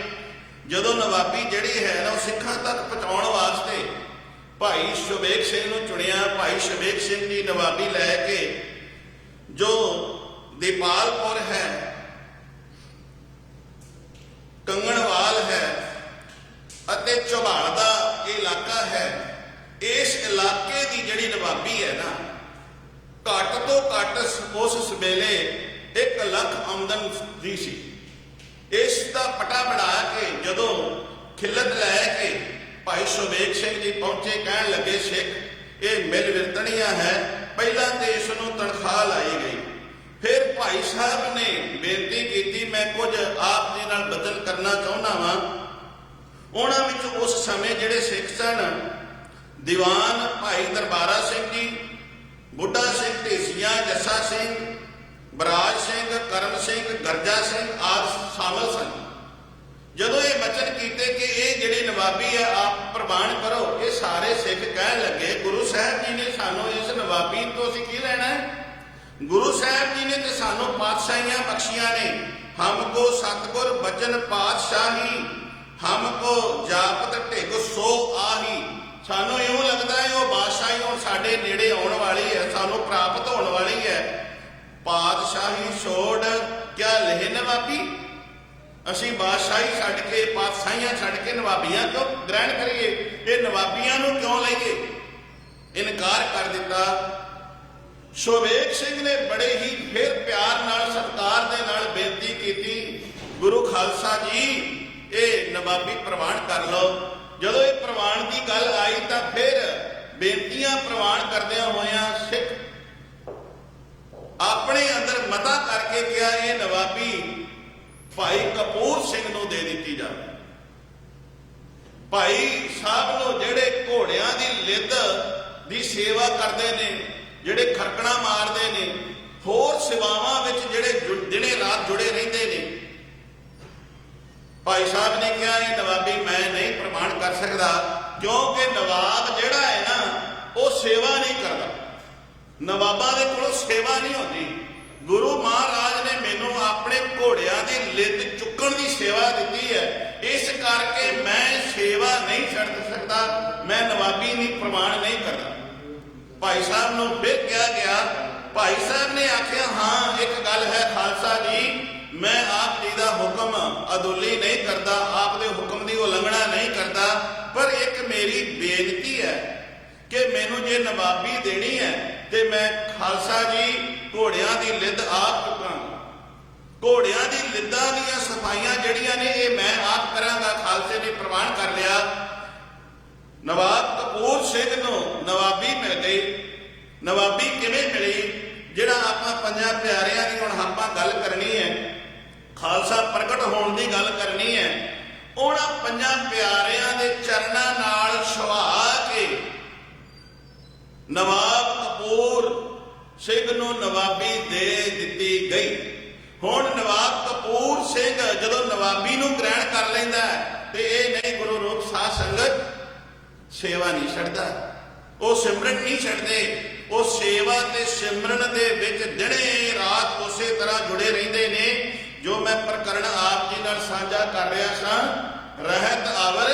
ਜਦੋਂ ਨਵਾਬੀ ਜਿਹੜੀ ਹੈ ਨਾ ਉਹ ਸਿੱਖਾਂ ਤੱਕ ਪਹੁੰਚਾਉਣ ਵਾਸਤੇ ਭਾਈ ਸ਼ਵੇਕ ਸਿੰਘ ਨੂੰ ਚੁਣਿਆ। ਭਾਈ ਸ਼ਵੇਕ ਸਿੰਘ ਦੀ ਨਵਾਬੀ ਲੈ ਕੇ ਜੋ ਦੀਪਾਲਪੁਰ ਹੈ, ਕੰਗਣਵਾਲ ਹੈ ਅਤੇ ਝਬਾਲ ਦਾ ਇਲਾਕਾ ਹੈ, ਇਸ ਇਲਾਕੇ ਦੀ ਜਿਹੜੀ ਨਵਾਬੀ ਹੈ ਨਾ, ਘੱਟ ਤੋਂ ਘੱਟ ਉਸ ਵੇਲੇ 1 ਲੱਖ ਆਮਦਨ ਦੀ ਸੀ। ਇਸ ਦਾ ਪਟਾ ਬਣਾ ਕੇ ਜਦੋਂ ਖਿੱਲਤ ਲੈ ਕੇ ਭਾਈ ਸ਼ਵੇਕ ਸਿੰਘ ਜੀ ਪਹੁੰਚੇ, ਕਹਿਣ ਲੱਗੇ ਸਿੱਖ ਇਹ ਮਿਲ ਵਿਰਤਣੀਆਂ ਹੈ, ਪਹਿਲਾਂ ਤੇ ਇਸ ਨੂੰ ਤਨਖਾਹ ਲਾਈ ਗਈ। ਫਿਰ ਭਾਈ ਸਾਹਿਬ ਨੇ ਬੇਨਤੀ ਕੀਤੀ ਮੈਂ ਕੁਝ ਆਪ ਜੀ ਨਾਲ ਬਦਲ ਕਰਨਾ ਚਾਹੁੰਦਾ ਵਾਂ। ਉਹਨਾਂ ਵਿੱਚ ਉਸ ਸਮੇਂ ਜਿਹੜੇ ਸਿੱਖ ਸਨ, ਦੀਵਾਨ ਭਾਈ ਦਰਬਾਰਾ ਸਿੰਘ ਜੀ, ਬੁੱਢਾ ਸਿੰਘ ਢੇਸੀਆਂ, ਜੱਸਾ ਸਿੰਘ, ਬਰਾਜ ਸਿੰਘ, ਕਰਮ ਸਿੰਘ, ਗਰਜਾ ਸਿੰਘ ਆਦਿ ਸ਼ਾਮਲ ਸਨ। ਜਦੋਂ ਇਹ ਬਚਨ ਕੀਤੇ ਕਿ ਇਹ ਜਿਹੜੀ ਨਵਾਬੀ ਹੈ ਆਪ ਪ੍ਰਵਾਨ ਕਰੋ, ਇਹ ਸਾਰੇ ਸਿੱਖ ਕਹਿਣ ਲੱਗੇ ਗੁਰੂ ਸਾਹਿਬ ਜੀ ਨੇ ਸਾਨੂੰ ਇਸ ਨਵਾਬੀ ਤੋਂ ਅਸੀਂ ਕੀ ਲੈਣਾ ਹੈ? ਗੁਰੂ ਸਾਹਿਬ ਜੀ ਨੇ ਤੇ ਸਾਨੂੰ ਪਾਤਸ਼ਾਹੀਆਂ ਬਖਸ਼ੀਆਂ ਨੇ। ਹਮਕੋ ਸਤਿਗੁਰ ਬਚਨ ਪਾਤਸ਼ਾਹੀ, ਹਮਕੋ ਜਾਪਤ ਢਿਗ ਸੋ ਆਹੀ। ਸਾਨੂੰ ਇਉਂ ਲੱਗਦਾ ਹੈ ਉਹ ਬਾਦਸ਼ਾਹੀ ਹੁਣ ਸਾਡੇ ਨੇੜੇ ਆਉਣ ਵਾਲੀ ਹੈ, ਸਾਨੂੰ ਪ੍ਰਾਪਤ ਹੋਣ ਵਾਲੀ ਹੈ। ਪਾਤਸ਼ਾਹੀ ਛੋੜ ਕਿਆ ਲਹਿ ਨਵਾਬੀ, ਅਸੀਂ ਬਾਦਸ਼ਾਹੀ ਛੱਡ ਕੇ, ਪਾਤਸ਼ਾਹੀਆਂ ਛੱਡ ਕੇ ਨਵਾਬੀਆਂ ਕਿਉਂ ਗ੍ਰਹਿਣ ਕਰੀਏ? ਇਹ ਨਵਾਬੀਆਂ ਨੂੰ ਕਿਉਂ ਲਈਏ? ਇਨਕਾਰ ਕਰ ਦਿੱਤਾ। ਸ਼ਵੇਕ ਸਿੰਘ ਨੇ ਬੜੇ ਹੀ ਫਿਰ ਪਿਆਰ ਨਾਲ, ਸਤਿਕਾਰ ਦੇ ਨਾਲ ਬੇਨਤੀ ਕੀਤੀ, ਗੁਰੂ ਖਾਲਸਾ ਜੀ ਇਹ ਨਵਾਬੀ ਪ੍ਰਵਾਨ ਕਰ ਲਓ। ਜਦੋਂ ਇਹ ਪ੍ਰਵਾਨ ਦੀ ਗੱਲ ਆਈ ਤਾਂ ਫਿਰ ਬੇਨਤੀਆਂ ਪ੍ਰਵਾਨ ਕਰਦਿਆਂ ਹੋਇਆਂ ਸਿੱਖ ਆਪਣੇ ਅੰਦਰ ਮਤਾ ਕਰਕੇ ਕਿਹਾ ਇਹ ਨਵਾਬੀ ਭਾਈ ਕਪੂਰ ਸਿੰਘ ਨੂੰ ਦੇ ਦਿੱਤੀ ਜਾਵੇ। ਭਾਈ ਸਾਹਿਬ ਨੂੰ ਜਿਹੜੇ ਘੋੜਿਆਂ ਦੀ ਲਿੱਦ ਦੀ ਸੇਵਾ ਕਰਦੇ ਨੇ, ਜਿਹੜੇ ਖਰਕਣਾ ਮਾਰਦੇ ਨੇ, ਹੋਰ ਸੇਵਾਵਾਂ ਵਿੱਚ ਜਿਹੜੇ ਦਿਨੇ ਰਾਤ ਜੁੜੇ ਰਹਿੰਦੇ ਨੇ, ਭਾਈ ਸਾਹਿਬ ਨੇ ਕਿਹਾ ਇਹ ਨਵਾਬੀ ਮੈਂ ਨਹੀਂ ਪ੍ਰਮਾਣ ਕਰ ਸਕਦਾ, ਕਿਉਂਕਿ ਨਵਾਬ ਜਿਹੜਾ ਹੈ ਨਾ ਉਹ ਸੇਵਾ ਨਹੀਂ ਕਰਦਾ। ਨਵਾਬਾਂ ਦੇ ਕੋਲੋਂ ਸੇਵਾ ਨਹੀਂ ਹੁੰਦੀ। ਗੁਰੂ ਮਹਾਰਾਜ ਨੇ ਮੈਨੂੰ ਆਪਣੇ ਘੋੜਿਆਂ ਦੀ ਲਿੱਦ ਚੁੱਕਣ ਦੀ ਸੇਵਾ ਦਿੱਤੀ ਹੈ, ਇਸ ਕਰਕੇ ਮੈਂ ਸੇਵਾ ਨਹੀਂ ਛੱਡ ਸਕਦਾ, ਮੈਂ ਨਵਾਬੀ ਨਹੀਂ ਪ੍ਰਮਾਣ ਨਹੀਂ ਕਰਦਾ। ਭਾਈ ਸਾਹਿਬ ਨੂੰ ਫਿਰ ਕਿਹਾ ਗਿਆ। ਭਾਈ ਸਾਹਿਬ ਨੇ ਆਖਿਆ ਹਾਂ ਇੱਕ ਗੱਲ ਹੈ ਖਾਲਸਾ ਜੀ, ਮੈਂ ਆਪ ਜੀ ਦਾ ਹੁਕਮ ਅਦੁੱਲੀ ਨਹੀਂ ਕਰਦਾ, ਆਪ ਦੇ ਹੁਕਮ ਦੀ ਉਲੰਘਣਾ ਨਹੀਂ ਕਰਦਾ, ਪਰ ਇੱਕ ਮੇਰੀ ਬੇਨਤੀ ਹੈ ਕਿ ਮੈਨੂੰ ਜੇ ਨਵਾਬੀ ਦੇਣੀ ਹੈ ਤੇ ਮੈਂ ਖਾਲਸਾ ਜੀ ਘੋੜਿਆਂ ਦੀ ਲਿੱਦ ਆਪ ਚੁੱਕਾਂ। ਘੋੜਿਆਂ ਦੀ ਲਿੱਦਾਂ ਦੀਆਂ ਸਫਾਈਆਂ ਜਿਹੜੀਆਂ ਨੇ ਇਹ ਮੈਂ ਆਪ ਕਰਾਂਗਾ। ਖਾਲਸੇ ਨੇ ਪ੍ਰਵਾਨ ਕਰ ਲਿਆ। ਨਵਾਬ ਕਪੂਰ ਸਿੰਘ ਨੂੰ ਨਵਾਬੀ ਮਿਲ ਗਈ। ਨਵਾਬੀ ਕਿਵੇਂ ਮਿਲੀ? ਜਿਹੜਾ ਆਪਾਂ ਪੰਜਾਂ ਪਿਆਰਿਆਂ ਦੀ ਹੁਣ ਆਪਾਂ ਗੱਲ ਕਰਨੀ ਹੈ, ਖਾਲਸਾ ਪ੍ਰਗਟ ਹੋਣ ਦੀ ਗੱਲ ਕਰਨੀ ਹੈ, ਉਹਨਾਂ ਪੰਜਾਂ ਪਿਆਰਿਆਂ ਦੇ ਚਰਨਾਂ ਨਾਲ ਛੁਹਾ ਕੇ ਨਵਾਬ ਕਪੂਰ ਸਿੰਘ ਨੂੰ ਨਵਾਬੀ ਦੇ ਦਿੱਤੀ ਗਈ। ਹੁਣ ਨਵਾਬ ਕਪੂਰ ਸਿੰਘ ਜਦੋਂ ਨਵਾਬੀ ਨੂੰ ਗ੍ਰਹਿਣ ਕਰ ਲੈਂਦਾ ਤੇ ਇਹ ਨਹੀਂ ਗੁਰੂ ਰੂਪ ਸਾਧ ਸੰਗਤ ਸੇਵਾ ਨਹੀਂ ਛੱਡਦਾ, ਉਹ ਸਿਮਰਨ ਨਹੀਂ ਛੱਡਦੇ, ਉਹ ਸੇਵਾ ਤੇ ਸਿਮਰਨ ਦੇ ਵਿੱਚ ਦਿਨੇ ਰਾਤ ਉਸੇ ਤਰ੍ਹਾਂ ਜੁੜੇ ਰਹਿੰਦੇ ਨੇ। ਜੋ ਮੈਂ ਪ੍ਰਕਰਣ ਆਪ ਜੀ ਨਾਲ ਸਾਂਝਾ ਕਰ ਰਿਹਾ ਸਾਂ, ਰਹਿਤ ਆਵਰ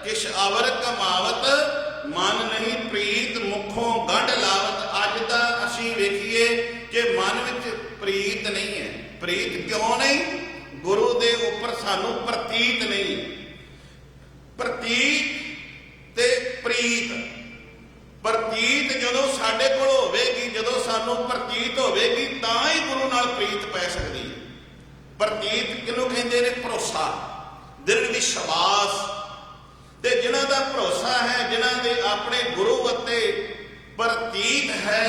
ਕਿਛ ਆਵਰ ਕਮਾਵਤ, ਮਨ ਨਹੀਂ ਪ੍ਰੀਤ ਮੁਖੋਂ ਗੰਢ ਲਾਵਤ। ਅੱਜ ਤਾਂ ਅਸੀਂ ਵੇਖੀਏ ਕਿ ਮਨ ਵਿੱਚ ਪ੍ਰੀਤ ਨਹੀਂ ਹੈ। ਪ੍ਰੀਤ ਕਿਉਂ ਨਹੀਂ? ਗੁਰੂ ਦੇ ਉੱਪਰ ਸਾਨੂੰ ਪ੍ਰਤੀਤ ਨਹੀਂ। ਪ੍ਰਤੀਤ ਤੇ ਪ੍ਰੀਤ, ਪ੍ਰਤੀਤ ਜਦੋਂ ਸਾਡੇ ਕੋਲ ਹੋਵੇਗੀ, ਜਦੋਂ ਸਾਨੂੰ ਪ੍ਰਤੀਤ ਹੋਵੇਗੀ ਤਾਂ ਹੀ ਗੁਰੂ ਨਾਲ ਪ੍ਰੀਤ ਪੈ ਸਕਦੀ ਹੈ। ਪ੍ਰਤੀਤ ਕਿਹਨੂੰ ਕਹਿੰਦੇ ਨੇ? ਭਰੋਸਾ, ਦਿਲ ਵਿਸ਼ਵਾਸ। ਤੇ ਜਿਨ੍ਹਾਂ ਦਾ ਭਰੋਸਾ ਹੈ, ਜਿਨ੍ਹਾਂ ਦੇ ਆਪਣੇ ਗੁਰੂ ਉੱਤੇ ਪ੍ਰਤੀਤ ਹੈ,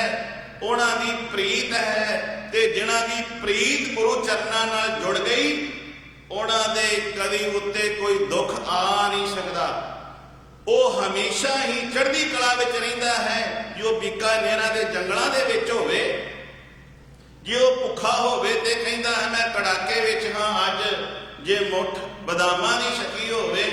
ਉਹਨਾਂ ਦੀ ਪ੍ਰੀਤ ਹੈ। ਤੇ ਜਿਨ੍ਹਾਂ ਦੀ ਪ੍ਰੀਤ ਗੁਰੂ ਚਰਨਾਂ ਨਾਲ ਜੁੜ ਗਈ, ਉਹਨਾਂ ਦੇ ਕਦੀ ਉੱਤੇ ਕੋਈ ਦੁੱਖ ਆ ਨਹੀਂ ਸਕਦਾ। ਉਹ ਹਮੇਸ਼ਾ ਹੀ ਚੜ੍ਹਦੀ ਕਲਾ ਵਿੱਚ ਰਹਿੰਦਾ ਹੈ। ਜੋ ਬੀਕਾਨੇਰਾਂ ਦੇ ਜੰਗਲਾਂ ਦੇ ਵਿੱਚ ਹੋਵੇ, ਜੇ ਉਹ ਭੁੱਖਾ ਹੋਵੇ ਤੇ ਕਹਿੰਦਾ ਹੈ ਮੈਂ ਕੜਾਕੇ ਵਿੱਚ ਹਾਂ ਅੱਜ। ਜੇ ਮੁੱਠ ਬਦਾਮਾਂ ਦੀ ਛਕੀ ਹੋਵੇ,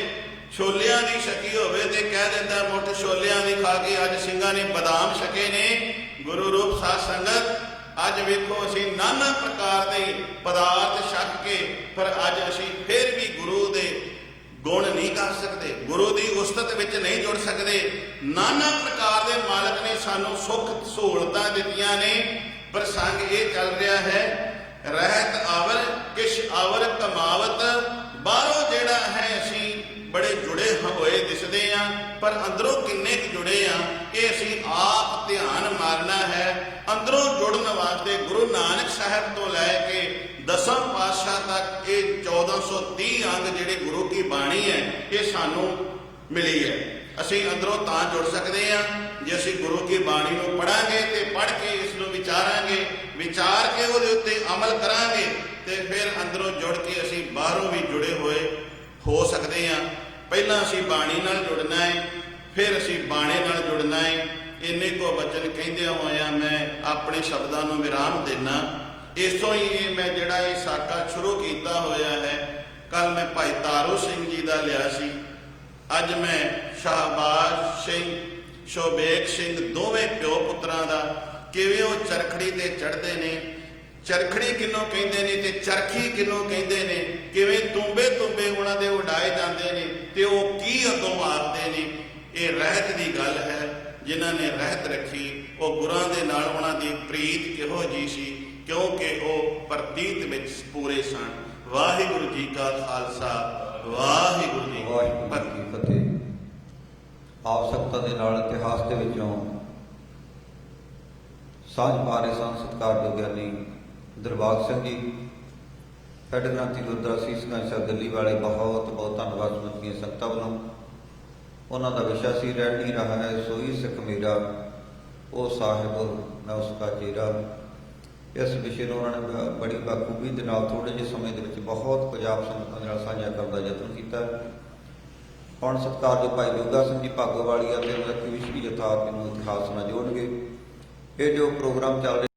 ਛੋਲਿਆਂ ਦੀ ਛਕੀ ਹੋਵੇ ਤੇ ਕਹਿ ਦਿੰਦਾ ਮੁੱਠ ਛੋਲਿਆਂ ਦੀ ਖਾ ਕੇ ਅੱਜ ਸਿੰਘਾਂ ਨੇ ਬਦਾਮ ਛਕੇ ਨੇ। ਗੁਰੂ ਰੂਪ ਸਾਧ ਸੰਗਤ, ਅੱਜ ਵੇਖੋ ਅਸੀਂ ਨਾਨਾ ਪ੍ਰਕਾਰ ਦੇ ਪਦਾਰਥ ਛਕ ਕੇ, ਪਰ ਅੱਜ ਅਸੀਂ ਫਿਰ ਵੀ ਗੁਰੂ ਦੇ ਗੁਣ ਨਹੀਂ ਕਰ ਸਕਦੇ, ਗੁਰੂ ਦੀ ਉਸਤਤ ਵਿੱਚ ਨਹੀਂ ਜੁੜ ਸਕਦੇ। ਨਾਨਾ ਪ੍ਰਕਾਰ ਦੇ ਮਾਲਕ ਨੇ ਸਾਨੂੰ ਸੁੱਖ ਸਹੂਲਤਾਂ ਦਿੱਤੀਆਂ ਨੇ। ਪ੍ਰਸੰਗ ਇਹ ਚੱਲ ਰਿਹਾ ਹੈ, ਰਹਿਤ ਆਵਰ ਕਿਛ ਆਵਰ ਕਮਾਵਤ। ਬਾਹਰੋਂ ਜਿਹੜਾ ਹੈ ਅਸੀਂ ਬੜੇ ਜੁੜੇ ਹੋਏ ਦਿਸਦੇ ਆ, ਪਰ ਅੰਦਰੋਂ ਕਿੰਨੇ ਕੁ ਜੁੜੇ ਆ ਇਹ ਅਸੀਂ ਆਪ ਧਿਆਨ ਮਾਰਨਾ ਹੈ। ਅੰਦਰੋਂ ਜੁੜਨ ਵਾਸਤੇ ਗੁਰੂ ਨਾਨਕ ਸਾਹਿਬ ਤੋਂ ਲੈ ਕੇ 10ਵੇਂ ਪਾਤਸ਼ਾਹ ਤੱਕ ਇਹ 1430 ਅੰਗ ਜਿਹੜੇ ਗੁਰੂ ਕੀ ਬਾਣੀ ਹੈ ਇਹ ਸਾਨੂੰ ਮਿਲੀ ਹੈ। ਅਸੀਂ ਅੰਦਰੋਂ ਤਾਂ ਜੁੜ ਸਕਦੇ ਹਾਂ ਜੇ ਅਸੀਂ ਗੁਰੂ ਕੀ ਬਾਣੀ ਨੂੰ ਪੜਾਂਗੇ ਤੇ ਪੜ੍ਹ ਕੇ ਇਸ ਨੂੰ ਵਿਚਾਰਾਂਗੇ, ਵਿਚਾਰ ਕੇ ਉਹਦੇ ਉੱਤੇ ਅਮਲ ਕਰਾਂਗੇ ਤੇ ਫਿਰ ਅੰਦਰੋਂ ਜੁੜ ਕੇ ਅਸੀਂ ਬਾਹਰੋਂ ਵੀ ਜੁੜੇ ਹੋਏ ਹੋ ਸਕਦੇ ਹਾਂ। ਪਹਿਲਾਂ ਅਸੀਂ ਬਾਣੀ ਨਾਲ ਜੁੜਨਾ ਹੈ, ਫਿਰ ਅਸੀਂ ਬਾਣੇ ਨਾਲ ਜੁੜਨਾ ਹੈ। ਇੰਨੇ ਕੋ ਬਚਨ ਕਹਿੰਦਿਆਂ ਹੋਇਆਂ ਮੈਂ ਆਪਣੇ ਸ਼ਬਦਾਂ ਨੂੰ ਵਿਰਾਮ ਦੇਣਾ। ਇਸੋਂ ਹੀ ਇਹ ਮੈਂ ਜਿਹੜਾ ਇਹ ਸਾਕਾ ਸ਼ੁਰੂ ਕੀਤਾ ਹੋਇਆ ਹੈ, ਕੱਲ ਮੈਂ ਭਾਈ ਤਾਰੂ ਸਿੰਘ ਜੀ ਦਾ ਲਿਆ ਸੀ, ਅੱਜ ਮੈਂ ਸ਼ਾਹਬਾਜ਼ ਸਿੰਘ, ਸ਼ੋਬੇਕ ਸਿੰਘ, ਦੋਵੇਂ ਪਿਓ ਪੁੱਤਰਾਂ ਦਾ ਕਿਵੇਂ ਉਹ ਚਰਖੜੀ ਤੇ ਚੜ੍ਹਦੇ ਨੇ। ਚਰਖੜੀ ਕਿਹਨੂੰ ਕਹਿੰਦੇ ਨੇ ਤੇ ਚਰਖੀ ਕਿਹਨੂੰ ਕਹਿੰਦੇ ਨੇ, ਕਿਵੇਂ ਤੁੰਬੇ ਤੁੰਬੇ ਉਹਨਾਂ ਦੇ ਉਡਾਏ ਜਾਂਦੇ ਨੇ ਤੇ ਉਹ ਕੀ ਅੱਗੋਂ ਮਾਰਦੇ ਨੇ। ਇਹ ਰਹਿਤ ਦੀ ਗੱਲ ਹੈ। ਜਿਨ੍ਹਾਂ ਨੇ ਰਹਿਤ ਰੱਖੀ ਉਹ ਗੁਰਾਂ ਦੇ ਨਾਲ ਉਹਨਾਂ ਦੀ ਪ੍ਰੀਤ ਕਿਹੋ ਜੀ ਸੀ, ਕਿਉਂਕਿ ਉਹ ਪ੍ਰਤੀਤ ਵਿੱਚ ਪੂਰੇ ਸਨ। ਵਾਹਿਗੁਰੂ ਜੀ ਕਾ ਖਾਲਸਾ, ਵਾਹਿਗੁਰੂ ਜੀ ਕੀ ਫਤਿਹ। ਆਵਸ਼ਕਤਾ ਦੇ ਨਾਲ ਇਤਿਹਾਸ ਦੇ ਵਿੱਚੋਂ ਸਾਂਝ ਪਾ ਰਹੇ ਸਨ ਸਤਿਕਾਰਯੋਗ ਗਿਆਨੀ ਦਿਲਬਾਗ ਸਿੰਘ ਜੀ, ਹੈੱਡ ਗ੍ਰੰਥੀ ਗੁਰਦੁਆਰਾ ਸੀਸਗੰਜ ਸਾਹਿਬ ਦਿੱਲੀ ਵਾਲੇ, ਬਹੁਤ ਬਹੁਤ ਧੰਨਵਾਦ ਸਮਝਦੀਆਂ ਸੰਗਤਾਂ ਵੱਲੋਂ। ਉਹਨਾਂ ਦਾ ਵਿਸ਼ਾ ਸੀ ਰਹਿ ਨਹੀਂ ਰਹਾ ਹੈ ਸੋਈ ਸਿੱਖ ਮੇਰਾ, ਉਹ ਸਾਹਿਬ ਮੈਂ ਉਸਦਾ ਚੇਰਾ। ਇਸ ਵਿਸ਼ੇ ਨੂੰ ਉਹਨਾਂ ਨੇ ਬੜੀ ਬਾਖੂਬੀ ਦੇ ਨਾਲ ਥੋੜ੍ਹੇ ਜਿਹੇ ਸਮੇਂ ਦੇ ਵਿੱਚ ਬਹੁਤ ਕੁਝ ਆਪ ਸੰਗਤਾਂ ਦੇ ਨਾਲ ਸਾਂਝਾ ਕਰਨ ਦਾ ਯਤਨ ਕੀਤਾ। ਹੁਣ ਸਤਿਕਾਰਯੋਗ ਭਾਈ ਜੋਗਾ ਸਿੰਘ ਜੀ ਭਾਗੋਵਾਲੀਆ ਤੇ ਉਹਨਾਂ ਦਾ ਵਿਸ਼ਵੀ ਯਥਾਰਥ ਨੂੰ ਇਤਿਹਾਸ ਨਾਲ ਜੋੜਨਗੇ। ਇਹ ਜੋ ਪ੍ਰੋਗਰਾਮ ਚੱਲ ਰਿਹਾ